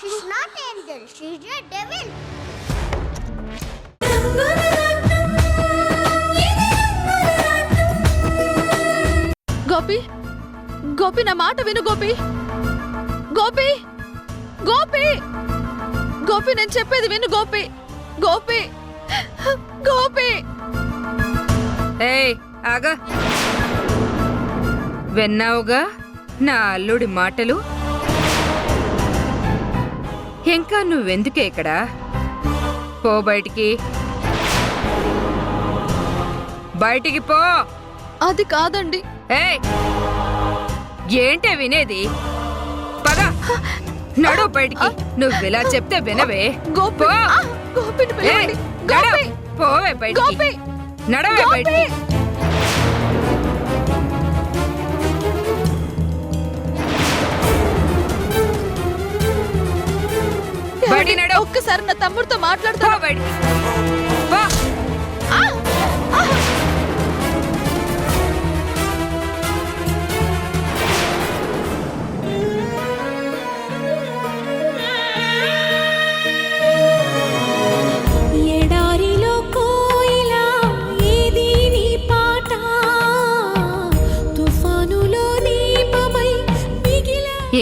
She's not angel. She's a devil. Gopi Gopi నా మాట విను గోపి గోపి గోపి గోపి నేను చెప్పేది విను గోపి గోపి గోపి ఏయ్ ఆగా విన్నావుగా నా అల్లుడి మాటలు. ఇంకా నువ్వెందుకే ఇక్కడ? పో బయటికి, బయటికి పో. అది కాదండి. ఏయ్ ఏంటే వినేది? పద నడు బయటికి. నువ్విలా చెప్తే వినవే. గోపి గోపిని పిలవండి. నడు, పోవే బయటికి. గోపి నడవే బయటికి. బయటికి నడు. ఒక్కసారి నా తమ్ముడితో మాట్లాడుతా. పో బయటికి పో.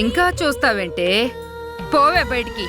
ఇంకా చూస్తావేంటే? పోవే బయటికి.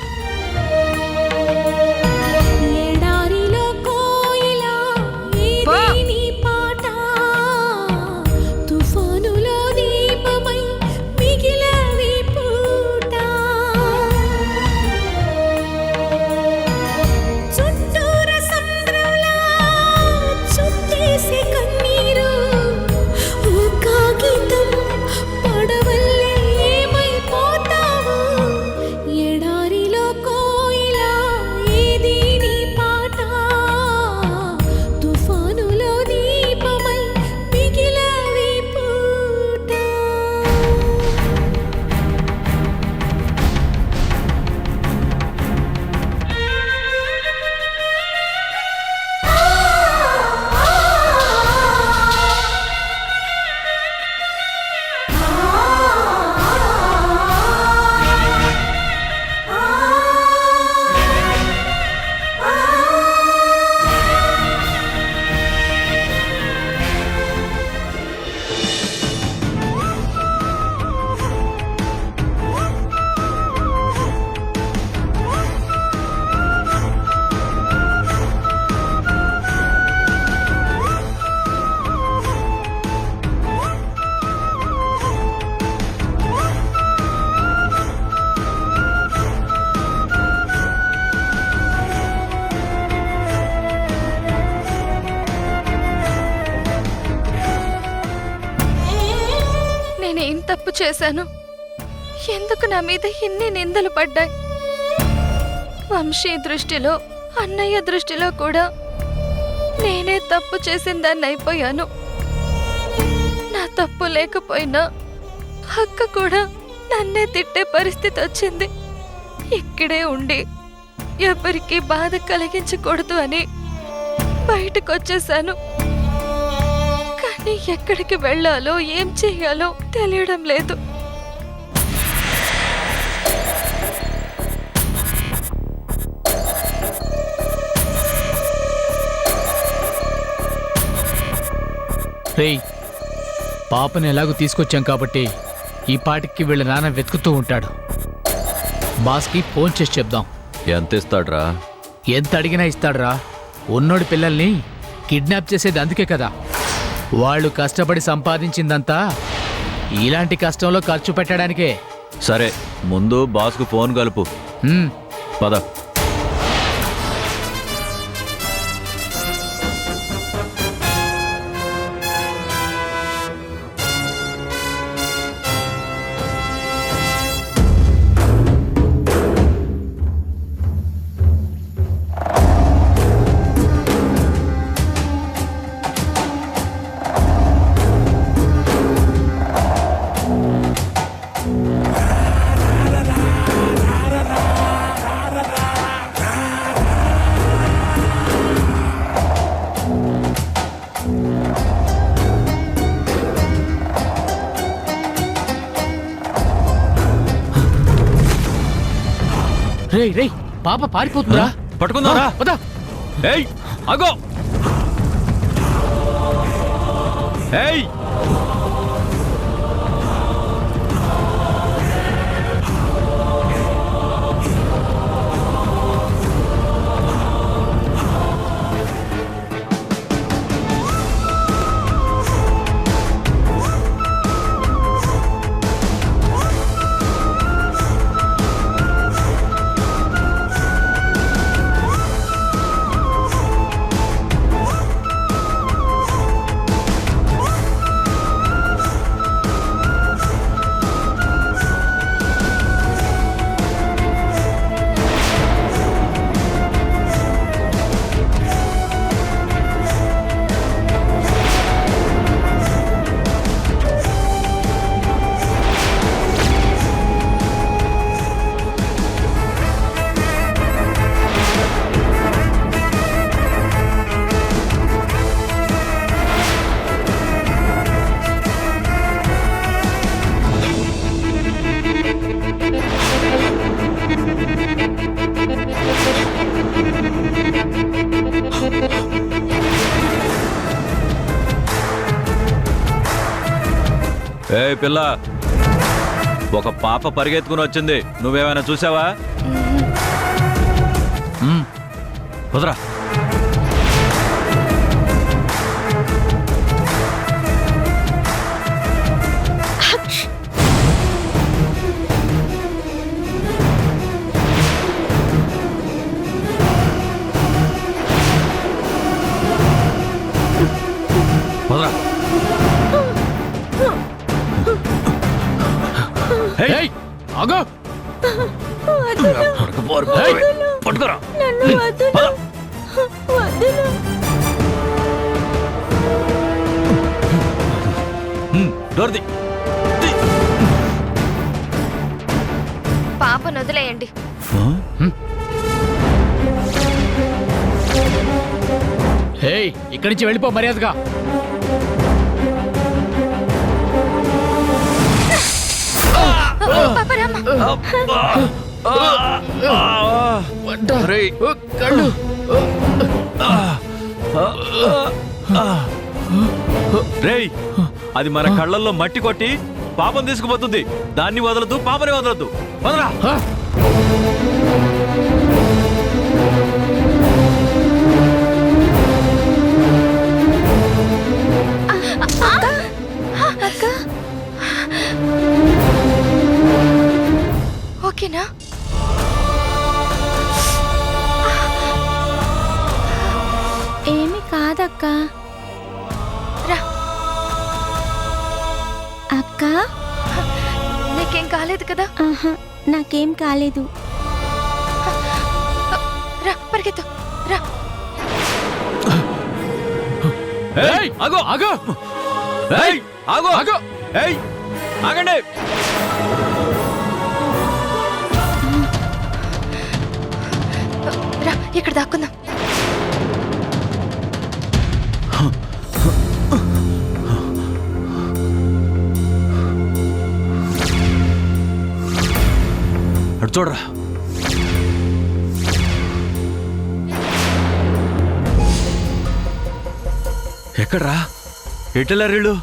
నేనేం తప్పు చేశాను? ఎందుకు నా మీద ఇన్ని నిందలు పడ్డాయి? వంశీ దృష్టిలో, అన్నయ్య దృష్టిలో కూడా నేనే తప్పు చేసిందాన్ని అయిపోయాను. నా తప్పు లేకపోయినా అక్క కూడా నన్నే తిట్టే పరిస్థితి వచ్చింది. ఇక్కడే ఉండి ఎవరికి బాధ కలిగించకూడదు అని బయటకొచ్చేశాను. కానీ ఎక్కడికి వెళ్ళాలో ఏం చెయ్యాలో తెలియడం లేదు. రేయ్, పాపని ఎలాగో తీసుకొచ్చాం కాబట్టి ఈ పాటికి వీళ్ళ నాన్న వెతుకుతూ ఉంటాడు. బాస్కి ఫోన్ చేసి చెప్దాం. ఎంత ఇస్తాడ్రా? ఎంత అడిగినా ఇస్తాడ్రా. ఉన్నోడి పిల్లల్ని కిడ్నాప్ చేసేది అందుకే కదా. వాళ్ళు కష్టపడి సంపాదించిందంతా ఇలాంటి కష్టంలో ఖర్చు పెట్టడానికే. సరే, ముందు బాస్కు ఫోన్ కలుపు. పద. రేయ్ రేయ్ పాప పారిపోతుందా? పట్టుకుందారా? పద. ఏయ్ ఆగో. ఏయ్ ఏయ్ పిల్ల, ఒక పాప పరిగెత్తుకుని వచ్చింది, నువ్వేమైనా చూసావా? కుదరా. కుదరా. ఏయ్ ఆగో. పట్టుకోరా. డోర్ది. పాపను వదిలేయండి. ఏయ్ ఇక్కడి నుంచి వెళ్ళిపో మర్యాదగా. పాప రామ. కళ్ళు. రేయ్, అది మన కళ్ళల్లో మట్టి కొట్టి పాపం తీసుకుపోతుంది. దాన్ని వదలదు, పాపని వదలదు. వదరా. ఓకేనా? ఏమి కాదక్క. రా. అక్క నీకేం కాలేదు కదా? నాకేం కాలేదు. రా పరిగెత్తు రా. ఏయ్ ఆగో. ఆగో. ఏయ్ ఆగో. ఆగో. ఏయ్ ఆగండి. రా ఇక్కడ దాక్కుందాం. అటు చూడరా. ఎక్కడ్రా? ఎట్టెళ్ళారు వీళ్ళు?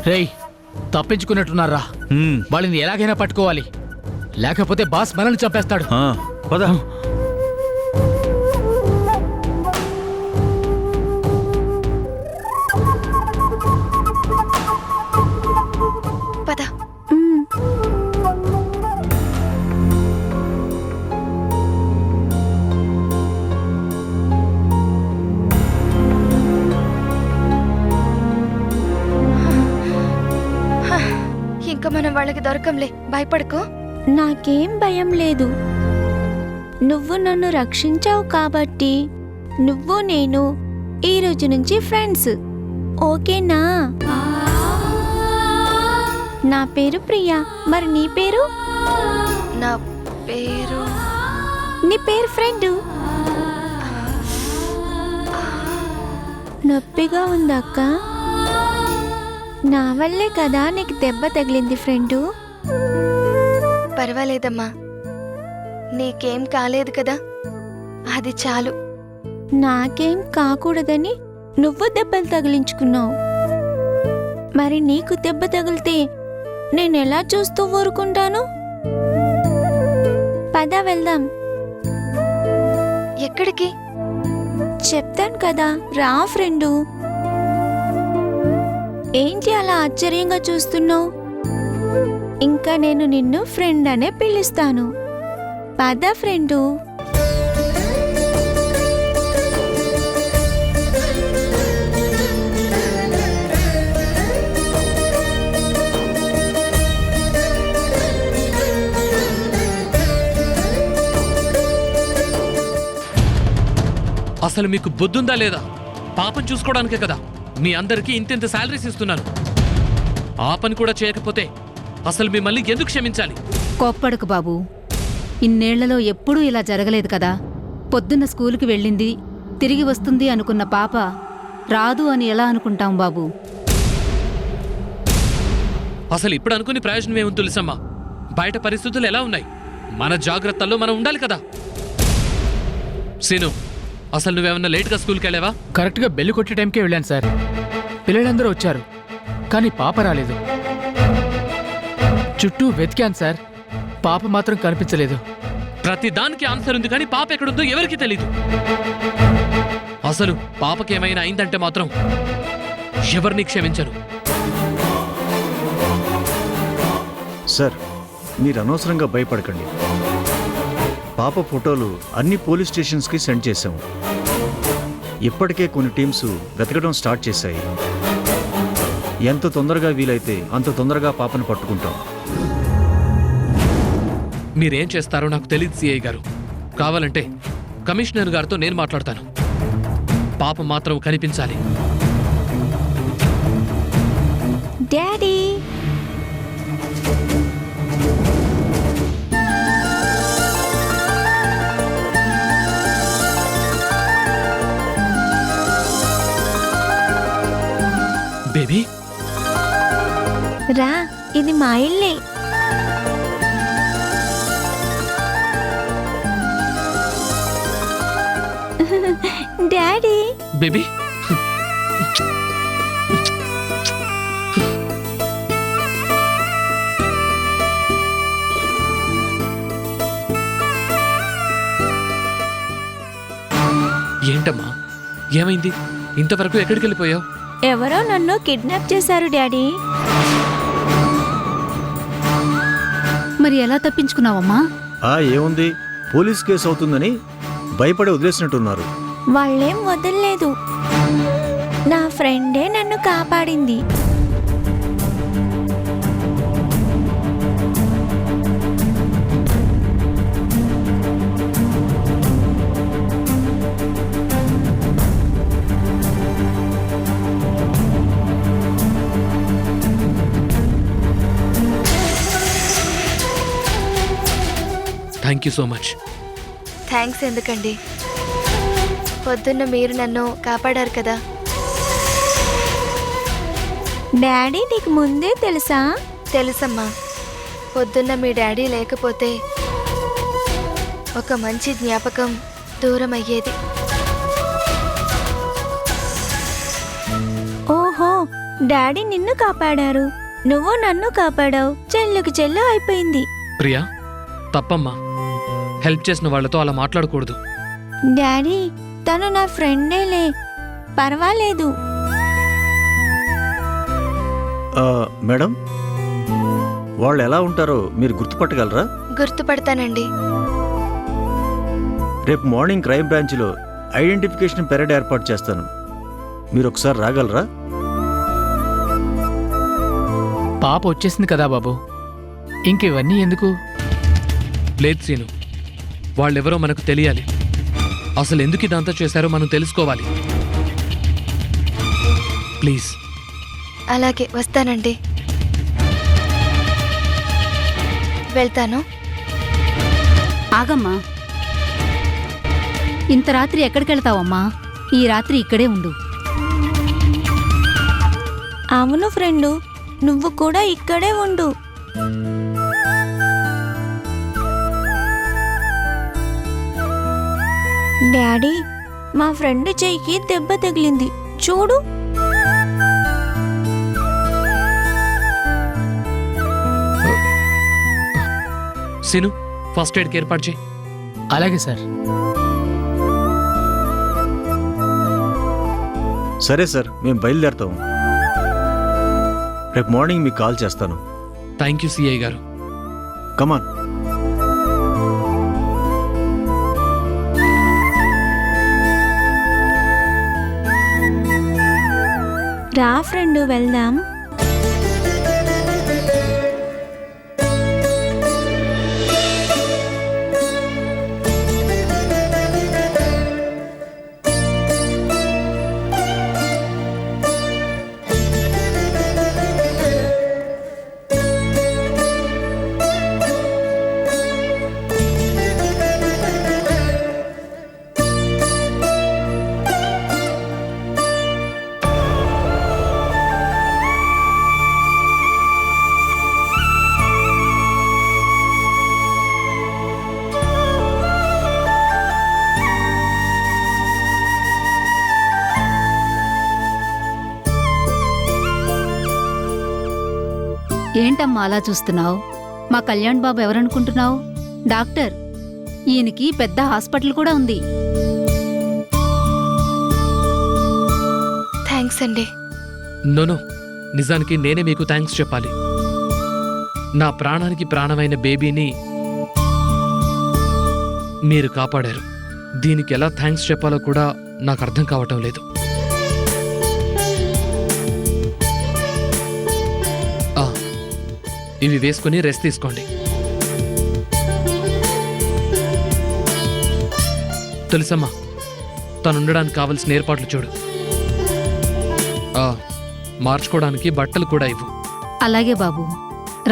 రేయ్ తప్పించుకున్నట్టున్నారా? వాళ్ళని ఎలాగైనా పట్టుకోవాలి, లేకపోతే బాస్ మనల్ని చంపేస్తాడు. పద. పద. ఇంకా మనం వాళ్ళకి దొరకంలే, భయపడకు. నాకేం భయం లేదు. నువ్వు నన్ను రక్షించావు కాబట్టి నువ్వు నేను ఈ రోజు నుంచి ఫ్రెండ్స్, ఓకేనా? నా పేరు ప్రియా. మరి నీ పేరు? నా పేరు. నీ పేరు ఫ్రెండ్. నొప్పిగా ఉందక్క. నా వల్లే కదా నీకు దెబ్బ తగిలింది ఫ్రెండు. పర్వాలేదమ్మా, నీకేం కాలేదు కదా, అది చాలు. నాకేం కాకూడదని నువ్వు దెబ్బలు తగిలించుకున్నావు. మరి నీకు దెబ్బ తగిలితే నేనెలా చూస్తూ ఊరుకుంటాను? పద వెళ్దాం. ఎక్కడికి? చెప్తాను కదా, రా ఫ్రెండు. ఏంటి అలా ఆశ్చర్యంగా చూస్తున్నావు? ఇంకా నేను నిన్ను ఫ్రెండ్ అనే పిలుస్తాను. పద ఫ్రెండు. అసలు మీకు బుద్ధుందా లేదా? పాపం చూసుకోవడానికే కదా మీ అందరికీ ఇంతెంత శాలరీస్ ఇస్తున్నాను. ఆ పని కూడా చేయకపోతే అసలు మిమ్మల్ని ఎందుకు క్షమించాలి? కోప్పడకు బాబు. ఇన్నేళ్లలో ఎప్పుడూ ఇలా జరగలేదు కదా. పొద్దున్న స్కూలుకి వెళ్ళింది, తిరిగి వస్తుంది అనుకున్న పాప రాదు అని ఎలా అనుకుంటాం బాబు? అసలు ఇప్పుడు అనుకుని ప్రయోజనం ఏముంది తులసమ్మా? బయట పరిస్థితులు ఎలా ఉన్నాయి? మన జాగ్రత్తల్లో మనం ఉండాలి కదా. సీను, అసలు నువ్వేమన్నా లేట్గా స్కూల్కి వెళ్ళావా? కరెక్ట్గా బెల్లు కొట్టే టైంకే వెళ్ళాను సార్. పిల్లలందరూ వచ్చారు, కానీ పాప రాలేదు. చుట్టూ వెతికాను సార్, పాప మాత్రం కనిపించలేదు. ప్రతి దానికి ఆన్సర్ ఉంది, కానీ పాప ఎక్కడుందో ఎవరికి తెలీదు. అసలు పాపకేమైనా అయిందంటే మాత్రం ఎవరిని క్షమించరు. సార్, మీరు అనవసరంగా భయపడకండి. పాప ఫోటోలు అన్ని పోలీస్ స్టేషన్స్కి సెండ్ చేశాము. ఇప్పటికే కొన్ని టీమ్స్ వెతకడం స్టార్ట్ చేశాయి. ఎంత తొందరగా వీలైతే అంత తొందరగా పాపను పట్టుకుంటాం. మీరేం చేస్తారో నాకు తెలియదు సిఐ గారు. కావాలంటే కమిషనర్ గారితో నేను మాట్లాడతాను. పాప మాత్రం కనిపించాలి. డాడీ, బేబీ, రా, ఇది మా ఇల్లే. డాడీ, బేబీ, ఏంటమ్మా, ఏమైంది? ఇంతవరకు ఎక్కడికి వెళ్ళిపోయావు? ఎవరో నన్ను కిడ్నాప్ చేశారు డాడీ. మరి ఎలా తప్పించుకున్నావమ్మా? ఏముంది, పోలీస్ కేసు అవుతుందని భయపడి వదిలేసినట్టున్నారు. వాళ్ళేం వదల్లేదు, నా ఫ్రెండే నన్ను కాపాడింది. Thank you so much. Thanks ఎందుకండి? పొద్దున్న మీరు నన్ను కాపాడారు కదా. డాడీ, నీకు ముందే తెలుసా? తెలుసమ్మా. పొద్దున్న మీ డాడీ లేకపోతే ఒక మంచి జ్ఞాపకం దూరం అయ్యేది. ఓహో, డాడీ నిన్ను కాపాడారు, నువ్వు నన్ను కాపాడావు. చెల్లుకి చెల్లు అయిపోయింది. ప్రియా, తప్పమ్మా. హెల్ప్ చేసిన వాళ్ళతో అలా మాట్లాడకూడదు. డాడీ, తను నా ఫ్రెండేలే, పర్వాలేదు. మేడం, వాళ్ళు ఎలా ఉంటారో మీరు గుర్తుపట్టగలరా? గుర్తుపడతానండి. రేపు మార్నింగ్ క్రైమ్ బ్రాంచ్లో ఐడెంటిఫికేషన్ పెరేడ్ ఏర్పాటు చేస్తాను. మీరు ఒకసారి రాగలరా? పాప వచ్చేసింది కదా బాబు, ఇంక ఇవన్నీ ఎందుకు? లేదు సీను, వాళ్ళెవరో మనకు తెలియాలి. అసలు ఎందుకు ఇదంతా చేశారో మనం తెలుసుకోవాలి. ప్లీజ్. అలాగే, వస్తానండి. వెళ్తాను. ఆగమ్మా. ఇంత రాత్రి ఎక్కడికెళ్తావమ్మా? ఈ రాత్రి ఇక్కడే ఉండు. అవును ఫ్రెండు, నువ్వు కూడా ఇక్కడే ఉండు. డాడీ, మా ఫ్రెండ్ చెయ్యికి దెబ్బ తగిలింది చూడు. సిను, ఫస్ట్ ఎయిడ్కి ఏర్పాటు చేయి. అలాగే సార్. సరే సార్, మేము బయలుదేరుతాం. రేపు మార్నింగ్ మీకు కాల్ చేస్తాను. థ్యాంక్ యూ సిఐ గారు. కమాన్. రా ఫ్రెండు, వెళ్దాం. ఏంటమ్మా అలా చూస్తున్నావు? మా కళ్యాణ్ బాబు ఎవరనుకుంటున్నావు? డాక్టర్. ఈయనకి పెద్ద హాస్పిటల్ కూడా ఉంది. థ్యాంక్స్ అండి. నోనో, నిజానికి నేనే మీకు థ్యాంక్స్ చెప్పాలి. నా ప్రాణానికి ప్రాణమైన బేబీని మీరు కాపాడారు. దీనికి ఎలా థ్యాంక్స్ చెప్పాలో కూడా నాకు అర్థం కావటం లేదు. ఇవి వేసుకుని రెస్ట్ తీసుకోండి. తెలుసమ్మా, తనుండడానికి కావలసిన ఏర్పాట్లు చూడు. మార్చుకోవడానికి బట్టలు కూడా ఇవ్వు. అలాగే బాబు.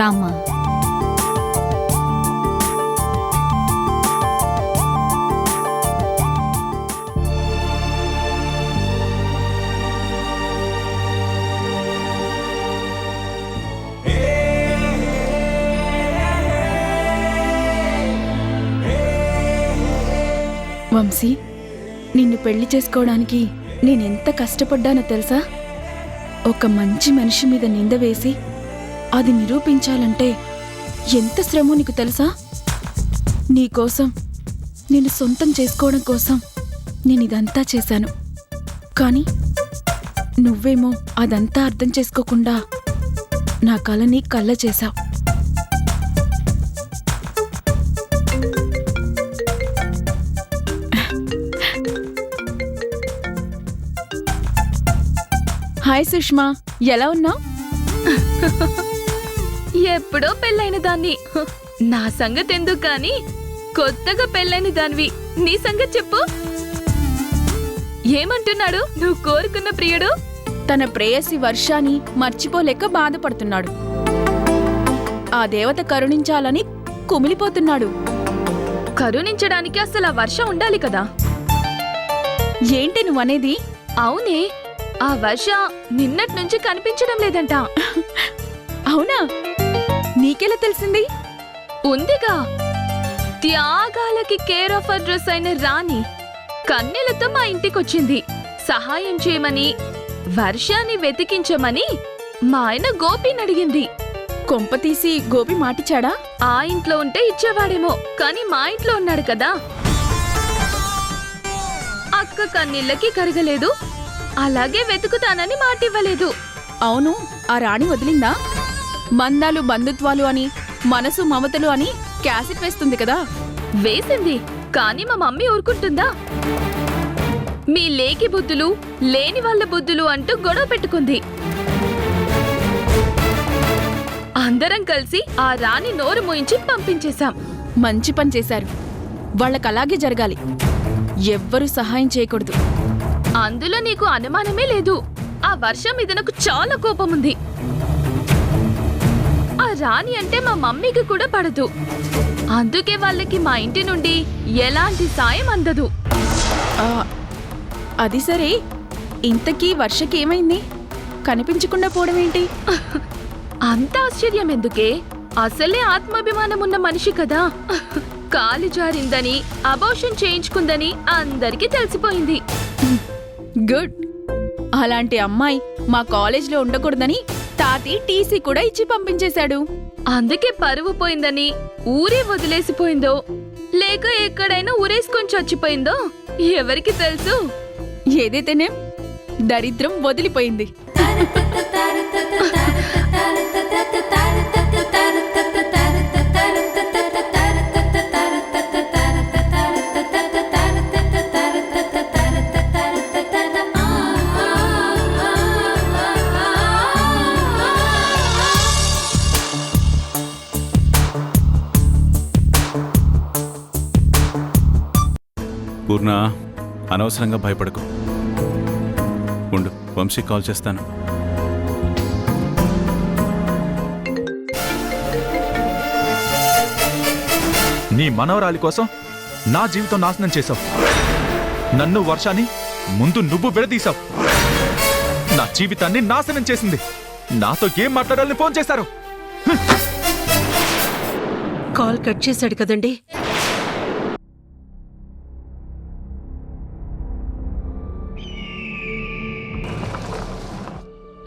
రామ్మా. వంశీ, నిన్ను పెళ్లి చేసుకోవడానికి నేనెంత కష్టపడ్డానో తెలుసా? ఒక మంచి మనిషి మీద నింద వేసి అది నిరూపించాలంటే ఎంత శ్రమో నీకు తెలుసా? నీకోసం, నిన్ను సొంతం చేసుకోవడం కోసం నేనిదంతా చేశాను. కానీ నువ్వేమో అదంతా అర్థం చేసుకోకుండా నా కలని కళ్ళ చేశావు. హాయ్ సుష్మా, ఎలా ఉన్నావు? ఎప్పుడో పెళ్ళైన దాన్ని. నా సంగతి ఎందుకు కానీ కొత్తగా పెళ్ళైన దానివి నీ సంగతి చెప్పు. ఏమంటున్నాడు నువ్వు కోరుకున్న ప్రియుడు? తన ప్రేయసి వర్షాన్ని మర్చిపోలేక బాధపడుతున్నాడు. ఆ దేవత కరుణించాలని కుమిలిపోతున్నాడు. కరుణించడానికి అసలు ఆ వర్షం ఉండాలి కదా. ఏంటి నువ్వనేది? అవునే, ఆ వర్ష నిన్నటి నుంచి కనిపించడం లేదంట. అవునా? నీకెలా తెలిసింది? ఉందిగా, త్యాగాలకి కేర్ ఆఫ్ అడ్రస్ అయిన రాణి కన్నెలతో మా ఇంటికొచ్చింది. సహాయం చేయమని, వర్షాన్ని వెతికించమని మా ఆయన గోపిని అడిగింది. కొంపతీసి గోపి మాటిచ్చాడా? ఆ ఇంట్లో ఉంటే ఇచ్చేవాడేమో, కానీ మా ఇంట్లో ఉన్నాడు కదా. అక్క కన్నీళ్ళకి కరగలేదు, అలాగే వెతుకుతానని మాటివ్వలేదు. అవును, ఆ రాణి వదిలిందా? మందాలు బంధుత్వాలు అని, మనసు మమతలు అని క్యాసెట్ వేస్తుంది కదా. వేసింది, కానీ మా మమ్మీ ఊరుకుంటుందా? మీ లేకి బుద్ధులు, లేని వాళ్ళ బుద్ధులు అంటూ గొడవ పెట్టుకుంది. అందరం కలిసి ఆ రాణి నోరు మోయించి పంపించేశాం. మంచి పని చేశారు. వాళ్ళకలాగే జరగాలి. ఎవ్వరూ సహాయం చేయకూడదు. అందులో నీకు అనుమానమే లేదు. ఆ వర్షం మీద నాకు చాలా కోపముంది. ఆ రాణి అంటే మా మమ్మీకి కూడా పడదు. అందుకే వాళ్ళకి మా ఇంటి నుండి ఎలాంటి సాయం అందదు. అది సరే, ఇంతకీ వర్షకి ఏమైంది? కనిపించకుండా పోవడం ఏంటి? అంత ఆశ్చర్యం ఎందుకే? అసలే ఆత్మాభిమానం ఉన్న మనిషి కదా. కాలు జారిందని, అబోషన్ చేయించుకుందని అందరికీ తెలిసిపోయింది. గుడ్. అలాంటి అమ్మాయి మా కాలేజ్లో ఉండకూడదని తాతి టీసీ కూడా ఇచ్చి పంపించేశాడు. అందుకే పరువు పోయిందని ఊరే వదిలేసిపోయిందో లేక ఎక్కడైనా ఊరేసుకొని చచ్చిపోయిందో ఎవరికి తెలుసు. ఏదైతేనే దరిద్రం వదిలిపోయింది. పూర్ణ, అనవసరంగా భయపడకు. ఉండు, వంశీ కాల్ చేస్తాను. నీ మనవరాలి కోసం నా జీవితం నాశనం చేశావు. నన్ను, వర్షాన్ని ముందు నువ్వు విడదీశావు. నా జీవితాన్ని నాశనం చేసింది. నాతో ఏం మాట్లాడాలని ఫోన్ చేశారు? కాల్ కట్ చేశాడు కదండి.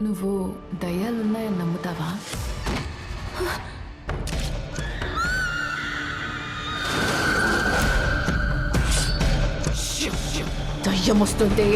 నువ్వు దయ్యాలున్నాయని నమ్ముతావా? దయ్యం వస్తుంది.